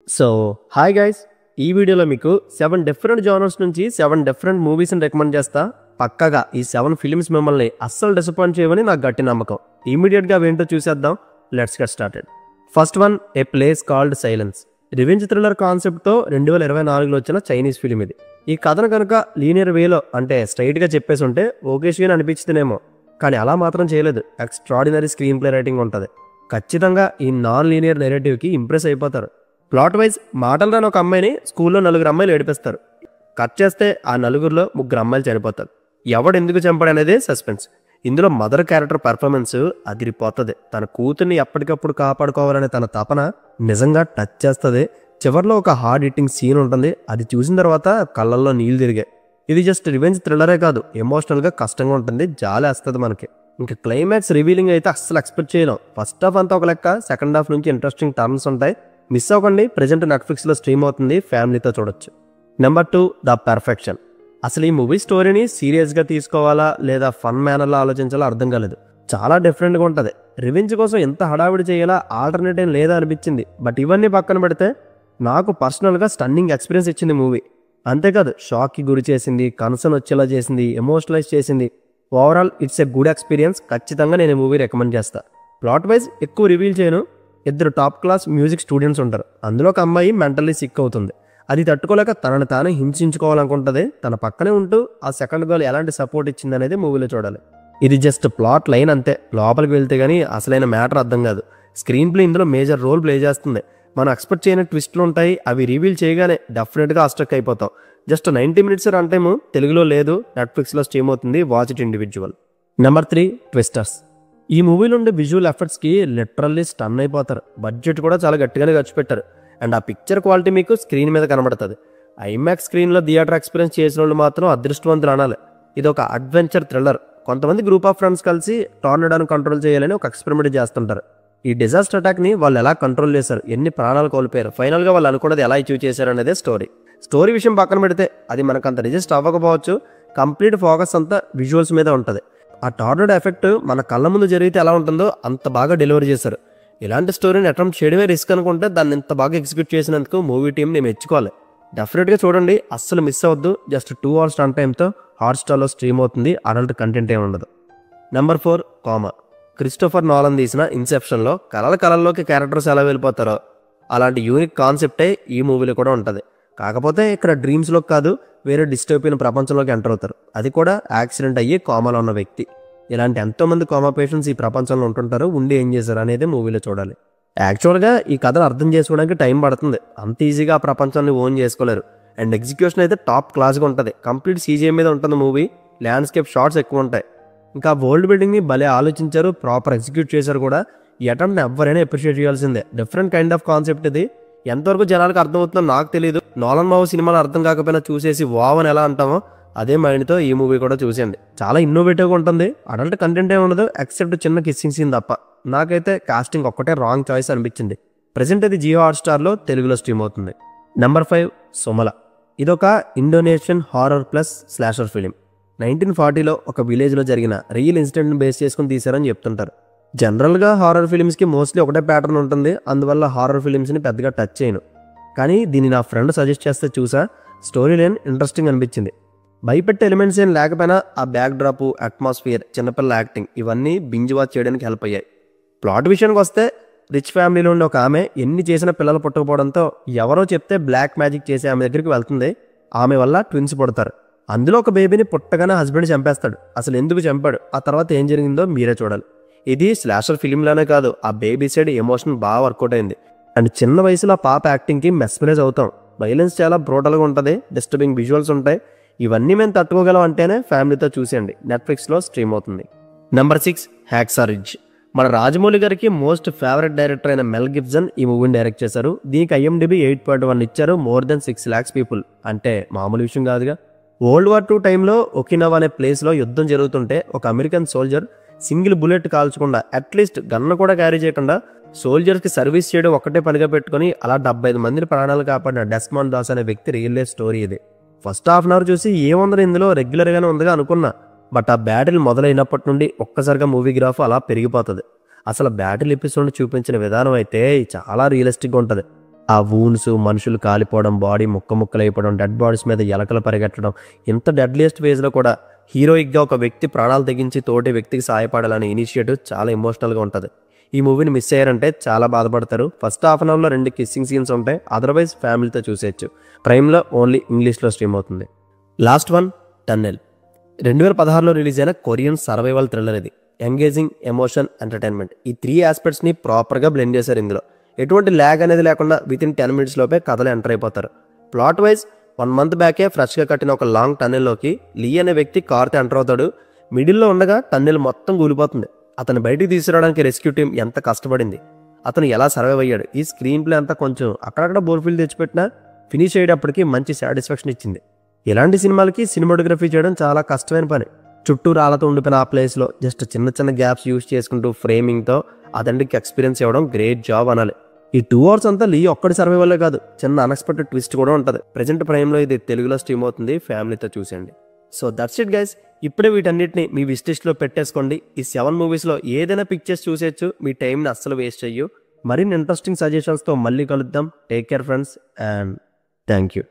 So hi guys, ఈ వీడియోలో మీకు 7 డిఫరెంట్ జానర్స్ నుంచి 7 డిఫరెంట్ మూవీస్ని రికమెండ్ చేస్తా. పక్కగా ఈ 7 ఫిల్మ్స్ మిమ్మల్ని అస్సలు డిసప్పాయింట్ చేయవని నాకు గట్టి నమ్మకం. ఇమీడియట్గా అవేంటో చూసేద్దాం. Let's get started. First one, A place called silence. Revenge thriller కాన్సెప్ట్తో 2024లో వచ్చిన చైనీస్ ఫిల్మ్ ఇది. ఈ కథను కనుక లీనియర్ వేలో అంటే స్ట్రైట్గా చెప్పేసి ఉంటే ఓకేష్ అని అనిపించిందేమో, కానీ అలా మాత్రం చేయలేదు. ఎక్స్ట్రాడినరీ స్క్రీన్ ప్లే రైటింగ్ ఉంటుంది. ఖచ్చితంగా ఈ నాన్ లీనియర్ నెరేటివ్కి ఇంప్రెస్ అయిపోతారు. ప్లాట్ వైజ్ మాటలు రాని ఒక అమ్మాయిని స్కూల్లో 4 అమ్మాయిలు ఏడిపిస్తారు. కట్ చేస్తే ఆ 4గురిలో 3 అమ్మాయిలు చనిపోతారు. ఎవడు ఎందుకు చంపాడు అనేది సస్పెన్స్. ఇందులో మదర్ క్యారెక్టర్ పర్ఫార్మెన్స్ అదిరిపోతుంది. తన కూతుర్ని ఎప్పటికప్పుడు కాపాడుకోవాలనే తన తపన నిజంగా టచ్ చేస్తుంది. చివరిలో ఒక హార్డ్ హిట్టింగ్ సీన్ ఉంటుంది. అది చూసిన తర్వాత కళ్ళల్లో నీళ్ళు తిరిగాయి. ఇది జస్ట్ రివెంజ్ థ్రిల్లరే కాదు, ఎమోషనల్గా కష్టంగా ఉంటుంది, జాలేస్తుంది మనకి. ఇంకా క్లైమాక్స్ రివీలింగ్ అయితే అస్సలు ఎక్స్పెక్ట్ చేయలేం. ఫస్ట్ హాఫ్ అంతా ఒక లెక్క, సెకండ్ హాఫ్ నుంచి ఇంట్రెస్టింగ్ టర్న్స్ ఉంటాయి. మిస్ అవ్వకండి. ప్రెజెంట్ నెట్ఫ్లిక్స్లో స్ట్రీమ్ అవుతుంది, ఫ్యామిలీతో చూడొచ్చు. Number 2, the perfection. అసలు ఈ మూవీ స్టోరీని సీరియస్గా తీసుకోవాలా లేదా ఫన్ మేనర్లో ఆలోచించాలో అర్థం కాలేదు. చాలా డిఫరెంట్గా ఉంటుంది. రివెంజ్ కోసం ఎంత హడావిడి చేయాలా, ఆల్టర్నేటివ్ లేదా అనిపించింది. బట్ ఇవన్నీ పక్కన పెడితే నాకు పర్సనల్గా స్టన్నింగ్ ఎక్స్పీరియన్స్ ఇచ్చింది మూవీ. అంతేకాదు, షాక్కి గురి చేసింది, కన్సర్న్ వచ్చేలా చేసింది, ఎమోషనలైజ్ చేసింది. Overall it's a good experience. ఖచ్చితంగా నేను ఈ మూవీ రికమెండ్ చేస్తాను. ప్లాట్ వైజ్ ఎక్కువ రివీల్ చేయను. 2 టాప్ క్లాస్ మ్యూజిక్ స్టూడెంట్స్ ఉంటారు. అందులో ఒక అమ్మాయి మెంటల్లీ సిక్ అవుతుంది. అది తట్టుకోలేక తనని తానే హింసించుకోవాలనుకుంటుంది. తన పక్కనే ఉంటూ ఆ సెకండ్ గర్ల్ ఎలాంటి సపోర్ట్ ఇచ్చింది అనేది మూవీలో చూడాలి. ఇది జస్ట్ ప్లాట్ లైన్ అంతే. లోపలికి వెళ్తే కానీ అసలైన మ్యాటర్ అర్థం కాదు. స్క్రీన్ ప్లే ఇందులో మేజర్ రోల్ ప్లే చేస్తుంది. మనం ఎక్స్పెక్ట్ చేయని ట్విస్ట్లు ఉంటాయి. అవి రివీల్ చేయగానే డెఫినెట్గా అస్ట్రక్ అయిపోతాం. Just 90 minutes run time. తెలుగులో లేదు, నెట్ఫ్లిక్స్లో స్ట్రీమ్ అవుతుంది. Watch it individual. Number 3, twisters. ఈ మూవీలో ఉండే విజువల్ ఎఫర్ట్స్కి లిటరల్లీ స్టన్ అయిపోతారు. బడ్జెట్ కూడా చాలా గట్టిగానే ఖర్చు పెట్టారు. అండ్ ఆ పిక్చర్ క్వాలిటీ మీకు స్క్రీన్ మీద కనబడుతుంది. ఐమాక్స్ స్క్రీన్లో థియేటర్ ఎక్స్పీరియన్స్ చేసిన వాళ్ళు మాత్రం అదృష్టవంతులు అనాలి. ఇది ఒక అడ్వెంచర్ థ్రిల్లర్. కొంతమంది గ్రూప్ ఆఫ్ ఫ్రెండ్స్ కలిసి టార్నడోను కంట్రోల్ చేయాలని ఒక ఎక్స్పెరిమెంట్ చేస్తుంటారు. ఈ డిజాస్టర్ అటాక్ని వాళ్ళు ఎలా కంట్రోల్ చేశారు, ఎన్ని ప్రాణాలు కోల్పోయారు, ఫైనల్గా వాళ్ళు అనుకున్నది ఎలా అచీవ్ చేశారు అనేదే స్టోరీ విషయం పక్కన పెడితే అది మనకు అంత రిజిస్ట్ అవ్వకపోవచ్చు. కంప్లీట్ ఫోకస్ అంతా విజువల్స్ మీద ఉంటుంది. ఆ టార్నడో ఎఫెక్ట్ మన కళ్ళ ముందు జరిగితే ఎలా ఉంటుందో అంత బాగా డెలివరీ చేశారు. ఇలాంటి స్టోరీని అటెంప్ట్ చేయడమే రిస్క్ అనుకుంటే దాన్ని ఇంత బాగా ఎగ్జిక్యూట్ చేసినందుకు మూవీ టీంని మెచ్చుకోవాలి. డెఫినెట్గా చూడండి, అస్సలు మిస్ అవ్వద్దు. జస్ట్ 2 hours రన్ టైంతో హాట్స్టార్లో స్ట్రీమ్ అవుతుంది. అడల్ట్ కంటెంట్ ఏమి ఉండదు. Number 4, comma. క్రిస్టోఫర్ నోలన్ తీసిన ఇన్సెప్షన్లో కలల్లోకి క్యారెక్టర్స్ ఎలా వెళ్ళిపోతారో అలాంటి యూనిక్ కాన్సెప్టే ఈ మూవీలో కూడా ఉంటుంది. కాకపోతే ఇక్కడ డ్రీమ్స్లో కాదు, వేరే డిస్టోపియన్ ప్రపంచంలోకి ఎంటర్ అవుతారు. అది కూడా యాక్సిడెంట్ అయ్యి కోమాలో ఉన్న వ్యక్తి. ఇలాంటి ఎంతోమంది కోమా పేషెంట్స్ ఈ ప్రపంచంలో ఉంటుంటారు. ఉండి ఏం చేశారు అనేది మూవీలో చూడాలి. యాక్చువల్గా ఈ కథను అర్థం చేసుకోవడానికి టైం పడుతుంది. అంత ఈజీగా ఆ ప్రపంచాన్ని ఓన్ చేసుకోలేరు. అండ్ ఎగ్జిక్యూషన్ అయితే టాప్ క్లాస్గా ఉంటుంది. కంప్లీట్ సీజీఐ మీద ఉంటుంది మూవీ. ల్యాండ్స్కేప్ షాట్స్ ఎక్కువ ఉంటాయి. ఇంకా వరల్డ్ బిల్డింగ్ని భలే ఆలోచించారు, ప్రాపర్ ఎగ్జిక్యూట్ చేశారు కూడా. ఈ అటెంప్ట్ని ఎవరైనా అప్రిషియేట్ చేయాల్సిందే. డిఫరెంట్ కైండ్ ఆఫ్ కాన్సెప్ట్ ఇది. ఎంతవరకు జనాలకు అర్థమవుతుందో నాకు తెలియదు. నోలన్ బాబు సినిమాలు అర్థం కాకపోయినా చూసేసి వావ్ అని ఎలా అంటామో అదే మైండ్తో ఈ మూవీ కూడా చూసేయండి. చాలా ఇన్నోవేటివ్గా ఉంటుంది. అడల్ట్ కంటెంట్ ఏమి ఉండదు ఎక్సెప్ట్ చిన్న కిస్సింగ్ సీన్ తప్ప. నాకైతే కాస్టింగ్ ఒక్కటే రాంగ్ చాయిస్ అనిపించింది. ప్రెజెంట్ అది జియో హాట్స్టార్లో తెలుగులో స్ట్రీమ్ అవుతుంది. Number 5, Sumala. ఇదొక Indonesian horror plus slasher film. 1940లో ఒక విలేజ్లో జరిగిన రియల్ ఇన్సిడెంట్ని బేస్ చేసుకుని తీశారని చెప్తుంటారు. జనరల్గా హారర్ ఫిలిమ్స్కి మోస్ట్లీ ఒకటే ప్యాటర్న్ ఉంటుంది. అందువల్ల హారర్ ఫిలిమ్స్ని పెద్దగా టచ్ చేయను. కానీ దీన్ని నా ఫ్రెండ్ సజెస్ట్ చేస్తే చూసా. స్టోరీ లైన్ ఇంట్రెస్టింగ్ అనిపించింది. భయపెట్టే ఎలిమెంట్స్ ఏం లేకపోయినా ఆ బ్యాక్ డ్రాప్, అట్మాస్ఫియర్, చిన్నపిల్లల యాక్టింగ్ ఇవన్నీ బింజ్ వాచ్ చేయడానికి హెల్ప్ అయ్యాయి. ప్లాట్ విషయానికి వస్తే రిచ్ ఫ్యామిలీలో ఉండే ఒక ఆమె ఎన్ని చేసిన పిల్లలు పుట్టకపోవడంతో ఎవరో చెప్తే బ్లాక్ మ్యాజిక్ చేసి ఆమె దగ్గరికి వెళ్తుంది. ఆమె వల్ల ట్విన్స్ పుడతారు. అందులో ఒక బేబీని పుట్టగానే హస్బెండ్ చంపేస్తాడు. అసలు ఎందుకు చంపాడు, ఆ తర్వాత ఏం జరిగిందో మీరే చూడాలి. ఇది స్లాషర్ ఫిలింలోనే కాదు, ఆ బేబీ సైడ్ ఎమోషన్ బాగా వర్కౌట్ అయింది. అండ్ చిన్న వయసులో ఆ పాప యాక్టింగ్కి మెస్మరైజ్ అవుతాం. వైలెన్స్ చాలా బ్రూటల్గా ఉంటుంది, డిస్టర్బింగ్ విజువల్స్ ఉంటాయి. ఇవన్నీ మేము తట్టుకోగలం అంటేనే ఫ్యామిలీతో చూసేయండి. నెట్ఫ్లిక్స్లో స్ట్రీమ్ అవుతుంది. Number 6, hacksaw ridge. మన రాజమౌళి గారికి మోస్ట్ ఫేవరెట్ డైరెక్టర్ అయిన మెల్ గిబ్సన్ ఈ మూవీని డైరెక్ట్ చేశారు. దీనికి IMDb 8.1 ఇచ్చారు. మోర్ దెన్ 6 lakhs పీపుల్ అంటే మామూలు విషయం కాదుగా. World War II టైంలో ఒకినవా అనే ప్లేస్లో యుద్ధం జరుగుతుంటే ఒక అమెరికన్ సోల్జర్ సింగిల్ బుల్లెట్ కాల్చకుండా, అట్లీస్ట్ గన్ను కూడా క్యారీ చేయకుండా సోల్జర్స్కి సర్వీస్ చేయడం ఒక్కటే పనిగా పెట్టుకుని అలా 75 మందిని ప్రాణాలు కాపాడిన డెస్మాండ్ దాస్ అనే వ్యక్తి రియల్ లైఫ్ స్టోరీ ఇది. ఫస్ట్ హాఫ్ అన్ అవర్ చూసి ఏముందని ఇందులో రెగ్యులర్గానే ఉందిగా అనుకున్నా. బట్ ఆ బ్యాటిల్ మొదలైనప్పటి నుండి ఒక్కసారిగా మూవీ గ్రాఫ్ అలా పెరిగిపోతుంది. అసలు బ్యాటిల్ ఎపిసోడ్ చూపించిన విధానం అయితే చాలా రియలిస్టిక్గా ఉంటుంది. ఆ వూన్స్, మనుషులు కాలిపోవడం, బాడీ ముక్కలైపోవడం, డెడ్ బాడీస్ మీద ఎలకలు పరిగెట్టడం, ఇంత డెడ్లియస్ట్ ఫేజ్లో కూడా హీరోయిక్గా ఒక వ్యక్తి ప్రాణాలు తెగించి తోటి వ్యక్తికి సహాయపడాలనే ఇనిషియేటివ్ చాలా ఎమోషనల్గా ఉంటుంది. ఈ మూవీని మిస్ అయ్యారంటే చాలా బాధపడతారు. ఫస్ట్ హాఫ్ అన్ అవర్లో 2 కిస్సింగ్ సీన్స్ ఉంటాయి. అదర్వైజ్ ఫ్యామిలీతో చూసేయచ్చు. ప్రైమ్లో ఓన్లీ ఇంగ్లీష్లో స్ట్రీమ్ అవుతుంది. Last one, tunnel. 2016లో రిలీజ్ అయిన కొరియన్ సర్వైవల్ థ్రిల్లర్ ఇది. ఎంగేజింగ్, ఎమోషన్, ఎంటర్టైన్మెంట్ ఈ 3 ఆస్పెక్ట్స్ని ప్రాపర్గా బ్లెండ్ చేశారు ఇందులో. ఎటువంటి ల్యాగ్ అనేది లేకుండా వితిన్ 10 minutes లోపే కథలు ఎంటర్ అయిపోతారు. ప్లాట్ వైజ్ 1 month బ్యాకే ఫ్రెష్గా కట్టిన ఒక లాంగ్ టన్నెల్లోకి లీ అనే వ్యక్తి కార్తో ఎంటర్ అవుతాడు. మిడిల్లో ఉండగా టన్నెల్ మొత్తం కూలిపోతుంది. అతను బయటికి తీసుకురావడానికి రెస్క్యూ టీం ఎంత కష్టపడింది, అతను ఎలా సర్వైవ్ అయ్యాడు. ఈ స్క్రీన్ ప్లే అంతా కొంచెం అక్కడక్కడ బోర్ఫీల్ తెచ్చిపెట్టినా ఫినిష్ అయ్యేటప్పటికి మంచి సాటిస్ఫాక్షన్ ఇచ్చింది. ఇలాంటి సినిమాలకి సినిమాటోగ్రఫీ చేయడం చాలా కష్టమైన పని. చుట్టూ రాళ్ళతో ఉండిపోయిన ఆ ప్లేస్లో జస్ట్ చిన్న గ్యాప్స్ యూజ్ చేసుకుంటూ ఫ్రేమింగ్తో అతనికి ఎక్స్పీరియన్స్ ఇవ్వడం గ్రేట్ జాబ్ అనాలి. ఈ 2 hours అంతా లీ ఒక్కడి సర్వైవల్లే కాదు, చిన్న అన్ఎక్స్పెక్టెడ్ ట్విస్ట్ కూడా ఉంటుంది. ప్రెజెంట్ ప్రైమ్లో ఇది తెలుగులో స్ట్రీమ్ అవుతుంది. ఫ్యామిలీతో చూసేయండి. So that's it guys. ఇప్పుడే వీటన్నిటిని మీ విష్ లిస్ట్లో పెట్టేసుకోండి. ఈ 7 moviesలో ఏదైనా పిక్ చేసి చూసేయచ్చు. మీ టైంని అస్సలు వేస్ట్ చెయ్యు. మరిన్ని ఇంట్రెస్టింగ్ సజెషన్స్తో మళ్ళీ కలుద్దాం. Take care friends and thank you.